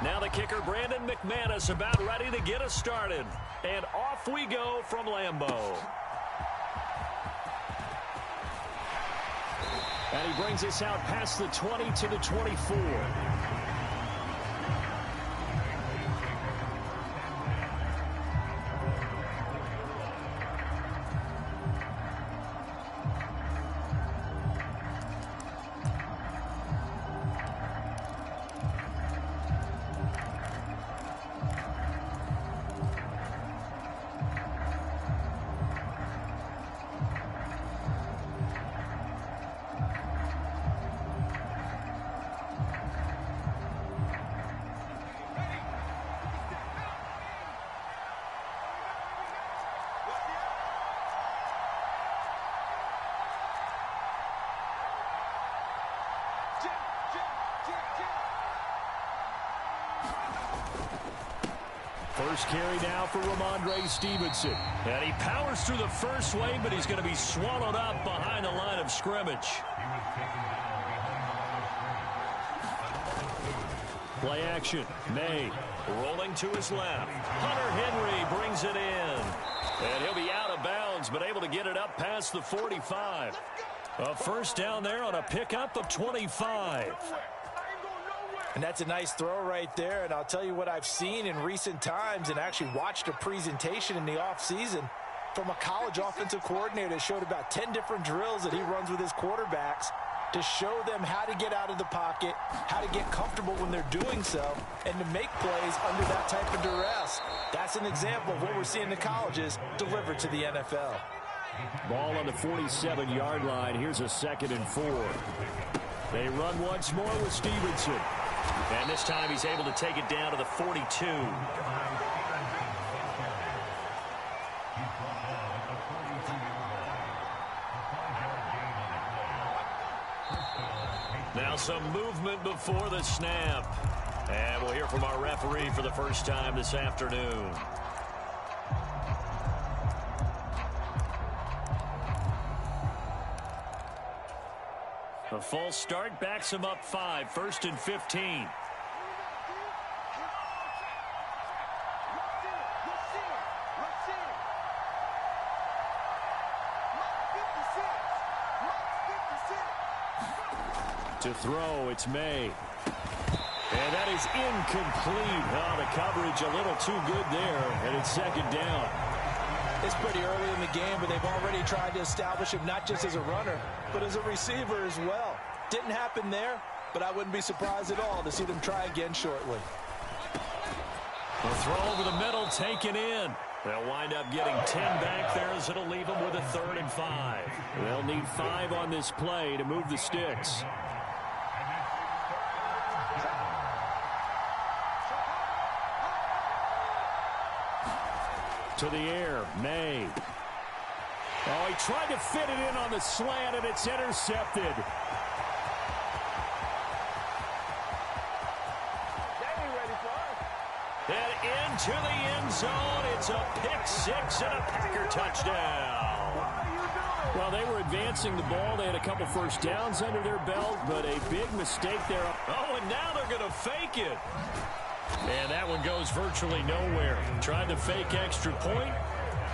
Now the kicker, Brandon McManus, about ready to get us started. And off we go from Lambeau. And he brings us out past the 20 to the 24. First carry now for Ramondre Stevenson. And he powers through the first wave, but he's going to be swallowed up behind the line of scrimmage. Play action. May rolling to his left. Hunter Henry brings it in. And he'll be out of bounds, but able to get it up past the 45. A first down there on a pickup of 25. And that's a nice throw right there. And I'll tell you what I've seen in recent times and actually watched a presentation in the offseason from a college offensive coordinator that showed about 10 different drills that he runs with his quarterbacks to show them how to get out of the pocket, how to get comfortable when they're doing so, and to make plays under that type of duress. That's an example of what we're seeing in colleges delivered to the NFL. Ball on the 47-yard line. Here's a 2nd and 4. They run once more with Stevenson. And this time he's able to take it down to the 42. Now some movement before the snap. And we'll hear from our referee for the first time this afternoon. A false start backs him up 5. 1st and 15. To throw, it's May. And that is incomplete. Oh, the coverage a little too good there, and it's 2nd down. It's pretty early in the game, but they've already tried to establish him not just as a runner, but as a receiver as well. Didn't happen there, but I wouldn't be surprised at all to see them try again shortly. The throw over the middle, taken in. They'll wind up getting 10 back there as it'll leave them with a 3rd and 5. They'll need 5 on this play to move the sticks. To the air, May. Oh, he tried to fit it in on the slant, and it's intercepted. And into the end zone, it's a pick 6 and a Packer touchdown. Well, they were advancing the ball. They had a couple first downs under their belt, but a big mistake there. Oh, and now they're going to fake it. And that one goes virtually nowhere. Tried to fake extra point,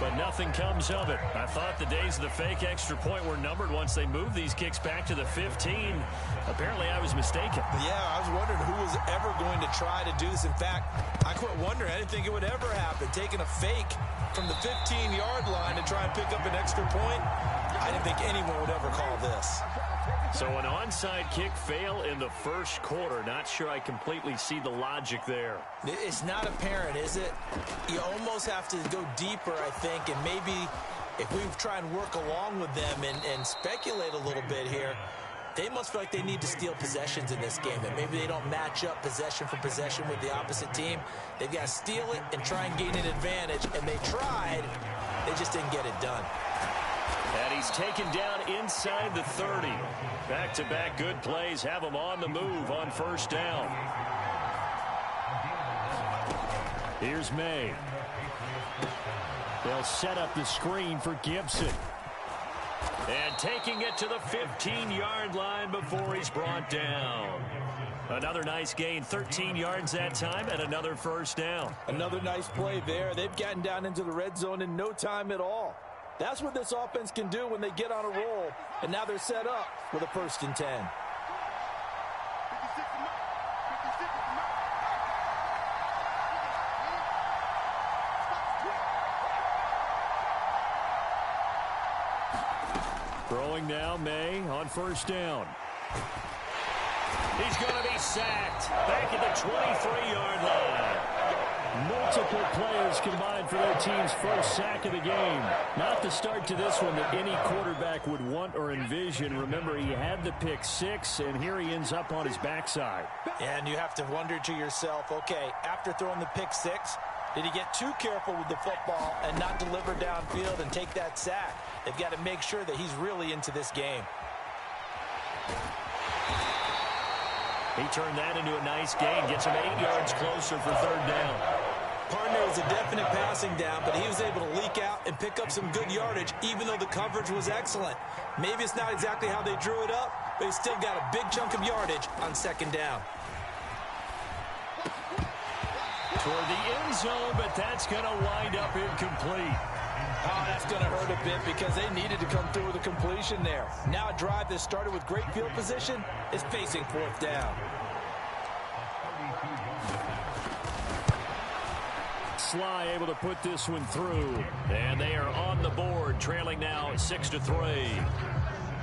but nothing comes of it. I thought the days of the fake extra point were numbered once they moved these kicks back to the 15. Apparently, I was mistaken. Yeah, I was wondering who was ever going to try to do this. In fact, I quit wondering. I didn't think it would ever happen. Taking a fake from the 15-yard line to try and pick up an extra point, I didn't think anyone would ever call this. So an onside kick fail in the first quarter. Not sure I completely see the logic there. It's not apparent, is it? You almost have to go deeper, I think, and maybe if we try and work along with them and speculate a little bit here, they must feel like they need to steal possessions in this game, and maybe they don't match up possession for possession with the opposite team. They've got to steal it and try and gain an advantage, and they tried. They just didn't get it done. And he's taken down inside the 30. Back-to-back good plays have him on the move on first down. Here's May. They'll set up the screen for Gibson. And taking it to the 15-yard line before he's brought down. Another nice gain, 13 yards that time, and another first down. Another nice play there. They've gotten down into the red zone in no time at all. That's what this offense can do when they get on a roll. And now they're set up with a 1st and 10. Throwing now, May on 1st down. He's going to be sacked back at the 23-yard line. Multiple players combined for their team's first sack of the game. Not the start to this one that any quarterback would want or envision. Remember, he had the pick 6, and here he ends up on his backside. And you have to wonder to yourself, okay, after throwing the pick 6, did he get too careful with the football and not deliver downfield and take that sack? They've got to make sure that he's really into this game. He turned that into a nice gain. Gets him 8 yards closer for 3rd down. Partner was a definite passing down, but he was able to leak out and pick up some good yardage, even though the coverage was excellent. Maybe it's not exactly how they drew it up, but he still got a big chunk of yardage on 2nd down. Toward the end zone, but that's going to wind up incomplete. Oh, that's going to hurt a bit because they needed to come through with a completion there. Now a drive that started with great field position is facing 4th down. Sly able to put this one through. And they are on the board, trailing now 6-3.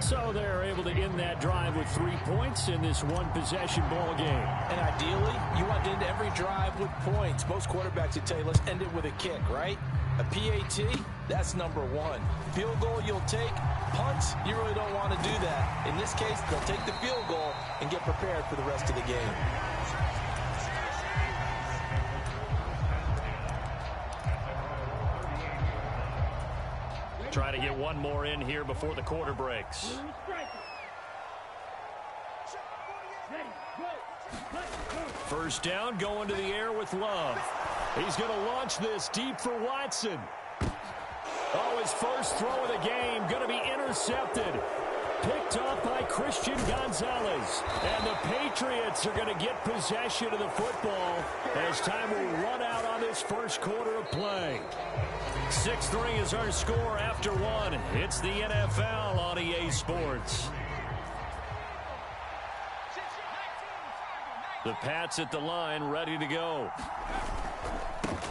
So they're able to end that drive with 3 points in this one-possession ball game. And ideally, you want to end every drive with points. Most quarterbacks would tell you, let's end it with a kick, right? A PAT, that's number 1. Field goal you'll take. Punts, you really don't want to do that. In this case, they'll take the field goal and get prepared for the rest of the game. Try to get one more in here before the quarter breaks. First down, going to the air with Love. He's going to launch this deep for Watson. Oh, his first throw of the game going to be intercepted. Picked off by Christian Gonzalez. And the Patriots are going to get possession of the football as time will run out on this first quarter of play. 6-3 is our score after 1. It's the NFL on EA Sports. The Pats at the line, ready to go.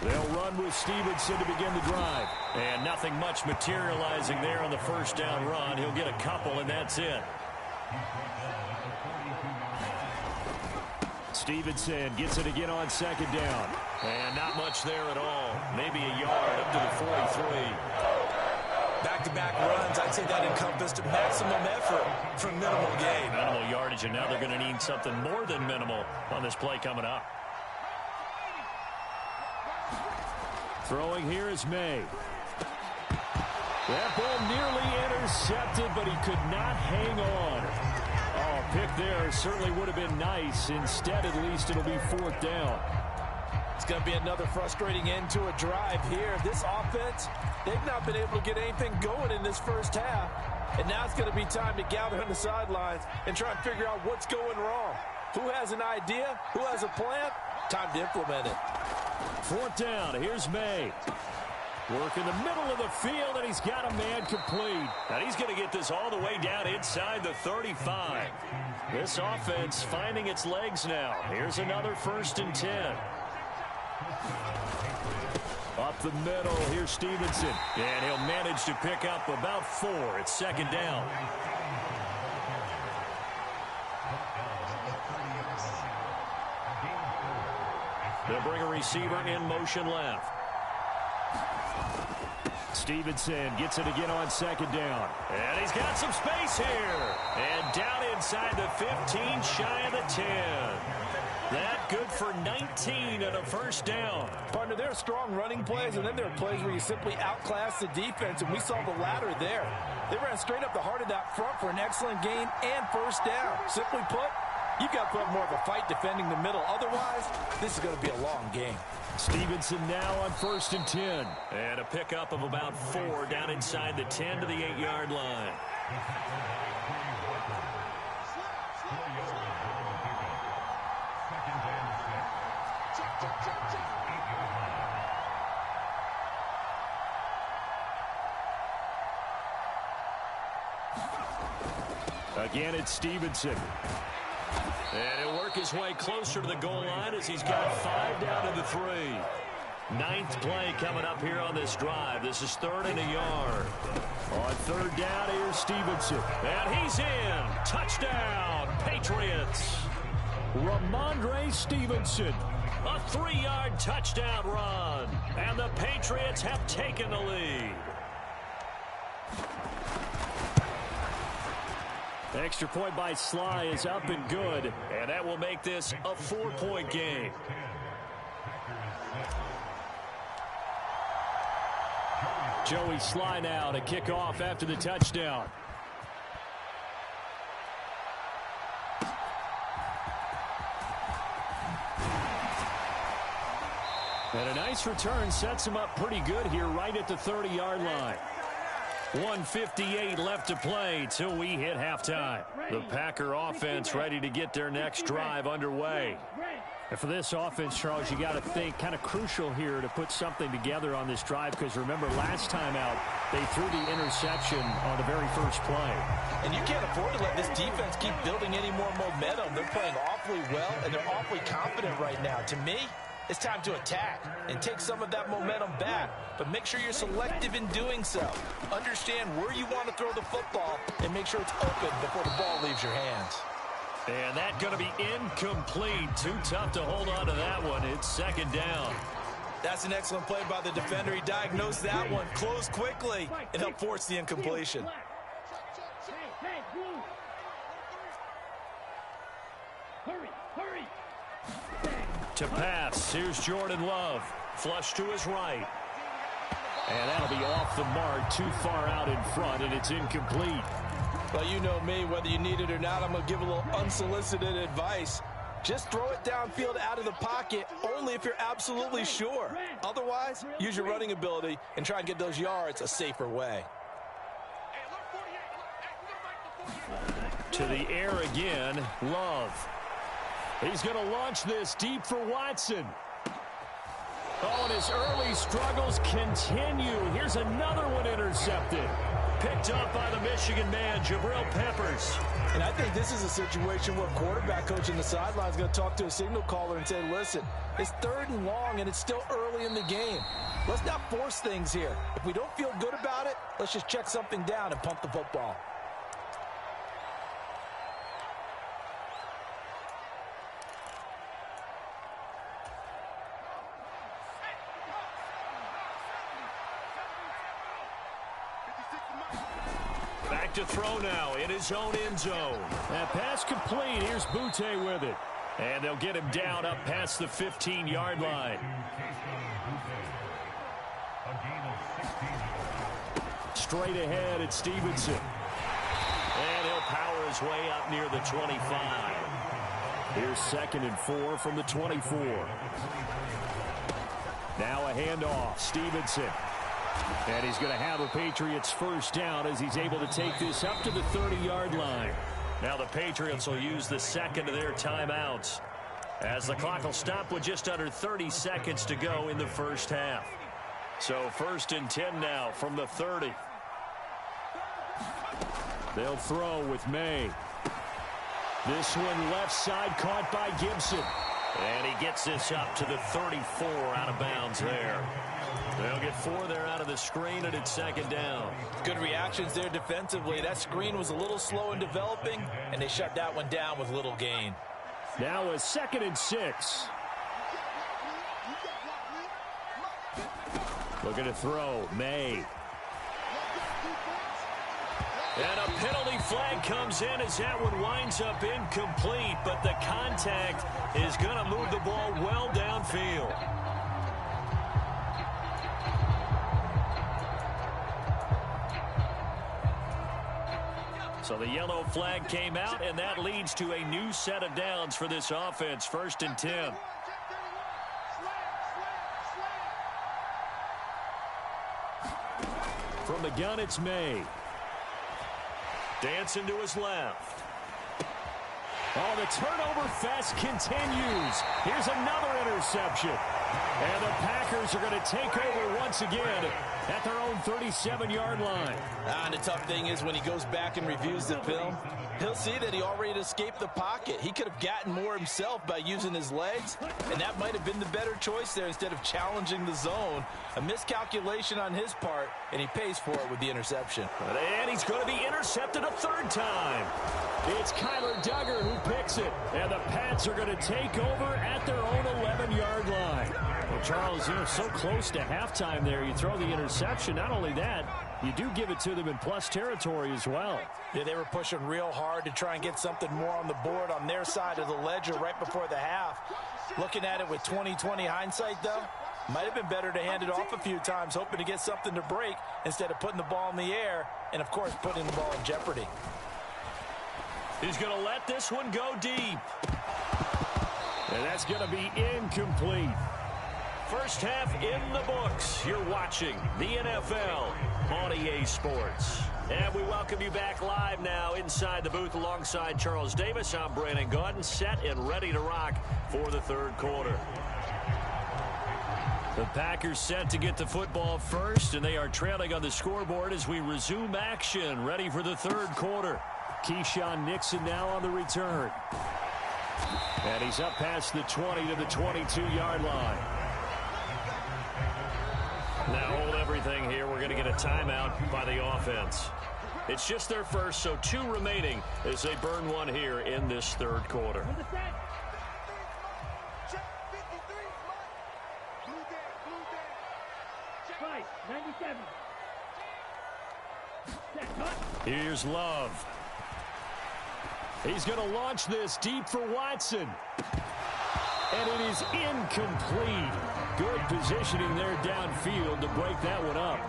They'll run with Stevenson to begin the drive. And nothing much materializing there on the first down run. He'll get a couple, and that's it. Stevenson gets it again on 2nd down. And not much there at all. Maybe a yard up to the 43. Back-to-back runs, I'd say that encompassed maximum effort for minimal gain. Minimal yardage, and now they're going to need something more than minimal on this play coming up. Throwing here is May. That ball nearly intercepted, but he could not hang on. Oh, a pick there certainly would have been nice. Instead, at least, it'll be 4th down. It's going to be another frustrating end to a drive here. This offense, they've not been able to get anything going in this first half. And now it's going to be time to gather on the sidelines and try and figure out what's going wrong. Who has an idea? Who has a plan? Time to implement it. 4th down. Here's May. Work in the middle of the field, and he's got a man complete. And he's going to get this all the way down inside the 35. This offense finding its legs now. Here's another 1st and 10. Up the middle, here's Stevenson. And he'll manage to pick up about 4. It's 2nd down. They'll bring a receiver in motion left. Stevenson gets it again on 2nd down. And he's got some space here. And down inside the 15, shy of the 10. That good for 19 and a 1st down. Partner, there are strong running plays, and then there are plays where you simply outclass the defense, and we saw the latter there. They ran straight up the heart of that front for an excellent gain and 1st down. Simply put, you've got to put more of a fight defending the middle. Otherwise, this is going to be a long game. Stevenson now on 1st and 10. And a pickup of about 4 down inside the 10 to the 8-yard line. Again, it's Stevenson. And he'll work his way closer to the goal line as he's got 5 down to the 3. 9th play coming up here on this drive. This is 3rd and a yard. On 3rd down, here's Stevenson. And he's in. Touchdown, Patriots. Ramondre Stevenson. A 3-yard touchdown run. And the Patriots have taken the lead. Extra point by Sly is up and good, and that will make this a 4-point game. Joey Sly now to kick off after the touchdown. And a nice return sets him up pretty good here right at the 30-yard line. 1:58 left to play till we hit halftime. The Packer offense ready to get their next drive underway. And for this offense, Charles, you got to think kind of crucial here to put something together on this drive, because remember last time out they threw the interception on the very first play. And you can't afford to let this defense keep building any more momentum. They're playing awfully well and they're awfully confident right now. To me, it's time to attack and take some of that momentum back, but make sure you're selective in doing so. Understand where you want to throw the football and make sure it's open before the ball leaves your hands. And that's going to be incomplete. Too tough to hold on to that one. It's 2nd down. That's an excellent play by the defender. He diagnosed that one, closed quickly, and helped force the incompletion. To pass, here's Jordan Love. Flush to his right. And that'll be off the mark, too far out in front, and it's incomplete. Well, you know me, whether you need it or not, I'm going to give a little unsolicited advice. Just throw it downfield out of the pocket, only if you're absolutely sure. Otherwise, use your running ability and try and get those yards a safer way. To the air again, Love. He's going to launch this deep for Watson. Oh, and his early struggles continue. Here's another one intercepted. Picked up by the Michigan man, Jabril Peppers. And I think this is a situation where quarterback coach in the sideline is going to talk to a signal caller and say, listen, it's 3rd and long and it's still early in the game. Let's not force things here. If we don't feel good about it, let's just check something down and pump the football. Back to throw now in his own end zone. That pass complete. Here's Butte with it. And they'll get him down up past the 15-yard line. Straight ahead, it's Stevenson. And he'll power his way up near the 25. Here's 2nd and 4 from the 24. Now a handoff. Stevenson. And he's going to have a Patriots first down as he's able to take this up to the 30-yard line. Now the Patriots will use the 2nd of their timeouts as the clock will stop with just under 30 seconds to go in the first half. So 1st and 10 now from the 30. They'll throw with May. This one left side caught by Gibson. And he gets this up to the 34 out of bounds there. They'll get 4 there out of the screen, and it's 2nd down. Good reactions there defensively. That screen was a little slow in developing, and they shut that one down with little gain. Now a 2nd and 6. Looking to throw, May. And a penalty flag comes in as that one winds up incomplete, but the contact is going to move the ball well downfield. So the yellow flag came out, and that leads to a new set of downs for this offense. 1st and 10. From the gun, it's May. Dancing to his left. Oh, the turnover fest continues. Here's another interception. And the Packers are going to take over once again at their own 37-yard line. And the tough thing is when he goes back and reviews the film, he'll see that he already escaped the pocket. He could have gotten more himself by using his legs, and that might have been the better choice there instead of challenging the zone. A miscalculation on his part, and he pays for it with the interception. And he's going to be intercepted a third time. It's Kyler Duggar who picks it, and the Pats are going to take over at their own 11-yard line. Well, Charles, so close to halftime there. You throw the interception. Not only that, you do give it to them in plus territory as well. Yeah, they were pushing real hard to try and get something more on the board on their side of the ledger right before the half. Looking at it with 20/20 hindsight, though, might have been better to hand it off a few times, hoping to get something to break instead of putting the ball in the air and, of course, putting the ball in jeopardy. He's going to let this one go deep. And that's going to be incomplete. First half in the books. You're watching the NFL on EA Sports. And we welcome you back live now inside the booth alongside Charles Davis. I'm Brandon Gaudin, set and ready to rock for the third quarter. The Packers set to get the football first, and they are trailing on the scoreboard as we resume action, ready for the third quarter. Keyshawn Nixon now on the return. And he's up past the 20 to the 22-yard line. Now hold everything here. We're going to get a timeout by the offense. It's just their first, so 2 remaining as they burn one here in this third quarter. Here's Love. He's going to launch this deep for Watson. And it is incomplete. Good positioning there downfield to break that one up.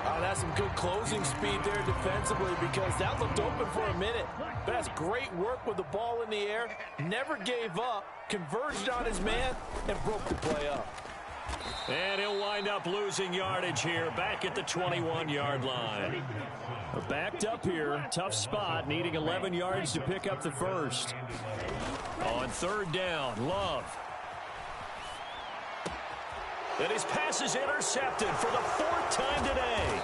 Oh, that's some good closing speed there defensively because that looked open for a minute. But that's great work with the ball in the air. Never gave up, converged on his man, and broke the play up. And he'll wind up losing yardage here back at the 21-yard line. We're backed up here. Tough spot, needing 11 yards to pick up the first. On third down, Love. And his pass is intercepted for the 4th time today.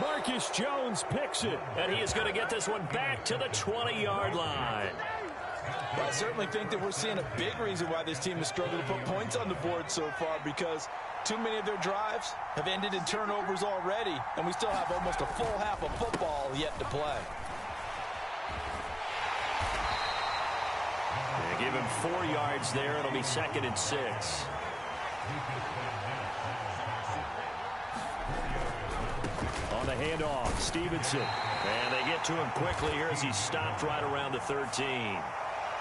Marcus Jones picks it, and he is going to get this one back to the 20-yard line. Well, I certainly think that we're seeing a big reason why this team has struggled to put points on the board so far, because too many of their drives have ended in turnovers already, and we still have almost a full half of football yet to play. They give him 4 yards there. It'll be 2nd and 6. On the handoff, Stevenson. And they get to him quickly here as he's stopped right around the 13.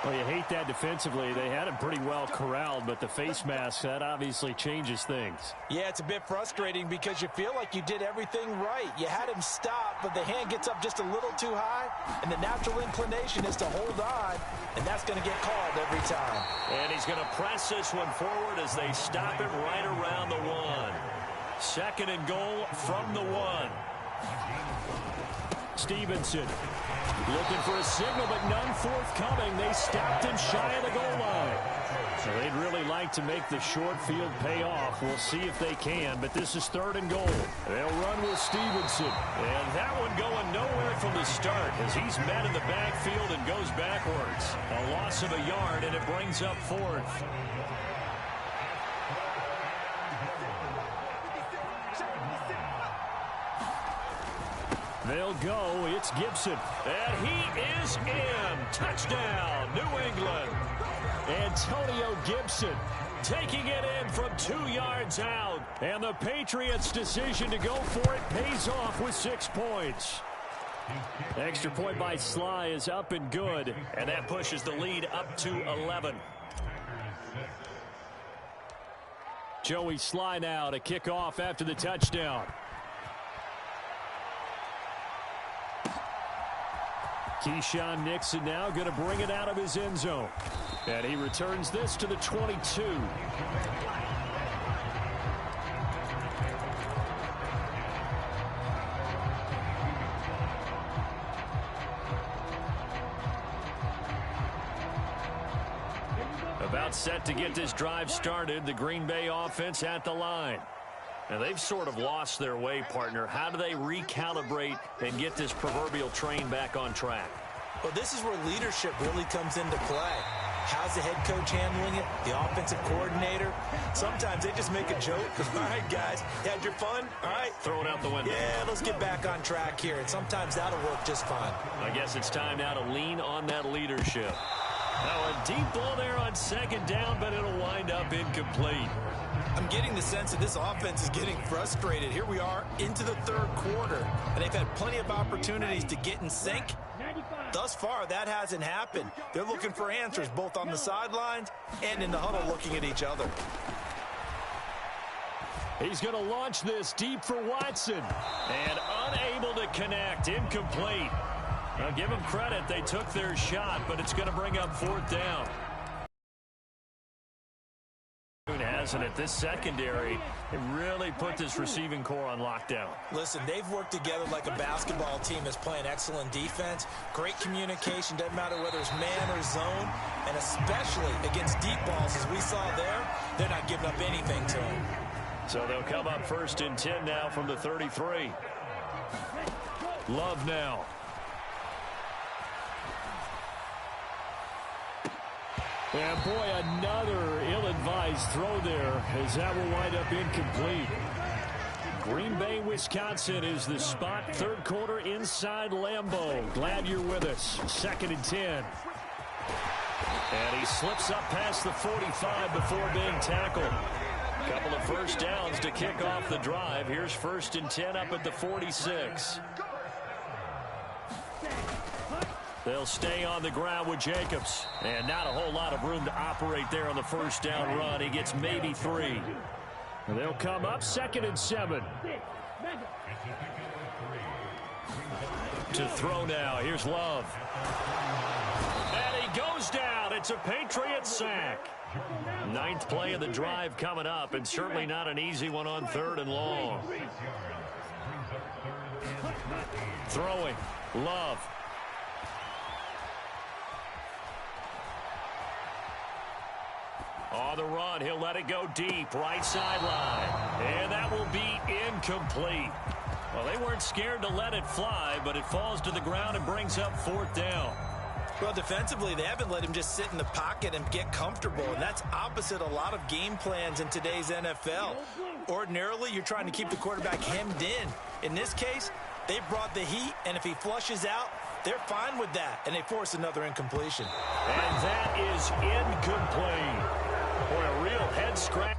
Well, you hate that defensively. They had him pretty well corralled, but the face mask, that obviously changes things. Yeah, it's a bit frustrating because you feel like you did everything right. You had him stop, but the hand gets up just a little too high, and the natural inclination is to hold on, and that's going to get called every time. And he's going to press this one forward as they stop it right around the 1. 2nd and goal from the 1. Stevenson looking for a signal, but none forthcoming. They stopped him shy of the goal line. So they'd really like to make the short field pay off. We'll see if they can, but this is 3rd and goal. They'll run with Stevenson. And that one going nowhere from the start as he's met in the backfield and goes backwards. A loss of a yard, and it brings up 4th. They'll go. It's Gibson. And he is in. Touchdown, New England. Antonio Gibson taking it in from 2 yards out. And the Patriots' decision to go for it pays off with 6 points. Extra point by Sly is up and good. And that pushes the lead up to 11. Joey Sly now to kick off after the touchdown. Keyshawn Nixon now going to bring it out of his end zone. And he returns this to the 22. About set to get this drive started. The Green Bay offense at the line. Now, they've sort of lost their way, partner. How do they recalibrate and get this proverbial train back on track? Well, this is where leadership really comes into play. How's the head coach handling it? The offensive coordinator? Sometimes they just make a joke. All right, guys, you had your fun? All right. Throw it out the window. Yeah, let's get back on track here. And sometimes that'll work just fine. I guess it's time now to lean on that leadership. Now, a deep ball there on second down, but it'll wind up incomplete. I'm getting the sense that this offense is getting frustrated. Here we are into the third quarter, and they've had plenty of opportunities to get in sync. Thus far, that hasn't happened. They're looking for answers both on the sidelines and in the huddle looking at each other. He's going to launch this deep for Watson. And unable to connect. Incomplete. Now, give them credit. They took their shot, but it's going to bring up fourth down. Hasn't it? This secondary, it really put this receiving core on lockdown. Listen, they've worked together like a basketball team that's playing excellent defense. Great communication. Doesn't matter whether it's man or zone. And especially against deep balls, as we saw there, they're not giving up anything to them. So they'll come up 1st and 10 now from the 33. Love now. And, boy, another ill-advised throw there as that will wind up incomplete. Green Bay, Wisconsin is the spot. Third quarter inside Lambeau. Glad you're with us. 2nd and 10. And he slips up past the 45 before being tackled. Couple of first downs to kick off the drive. Here's 1st and 10 up at the 46. They'll stay on the ground with Jacobs. And not a whole lot of room to operate there on the first down run. He gets maybe 3. And they'll come up 2nd and 7. To throw now. Here's Love. And he goes down. It's a Patriot sack. 9th play of the drive coming up, and certainly not an easy one on 3rd and long. Throwing. Love. On the run, he'll let it go deep, right sideline. And that will be incomplete. Well, they weren't scared to let it fly, but it falls to the ground and brings up 4th down. Well, defensively, they haven't let him just sit in the pocket and get comfortable, and that's opposite a lot of game plans in today's NFL. Ordinarily, you're trying to keep the quarterback hemmed in. In this case, they brought the heat, and if he flushes out, they're fine with that, and they force another incompletion. And that is incomplete. Boy, a real head scratch.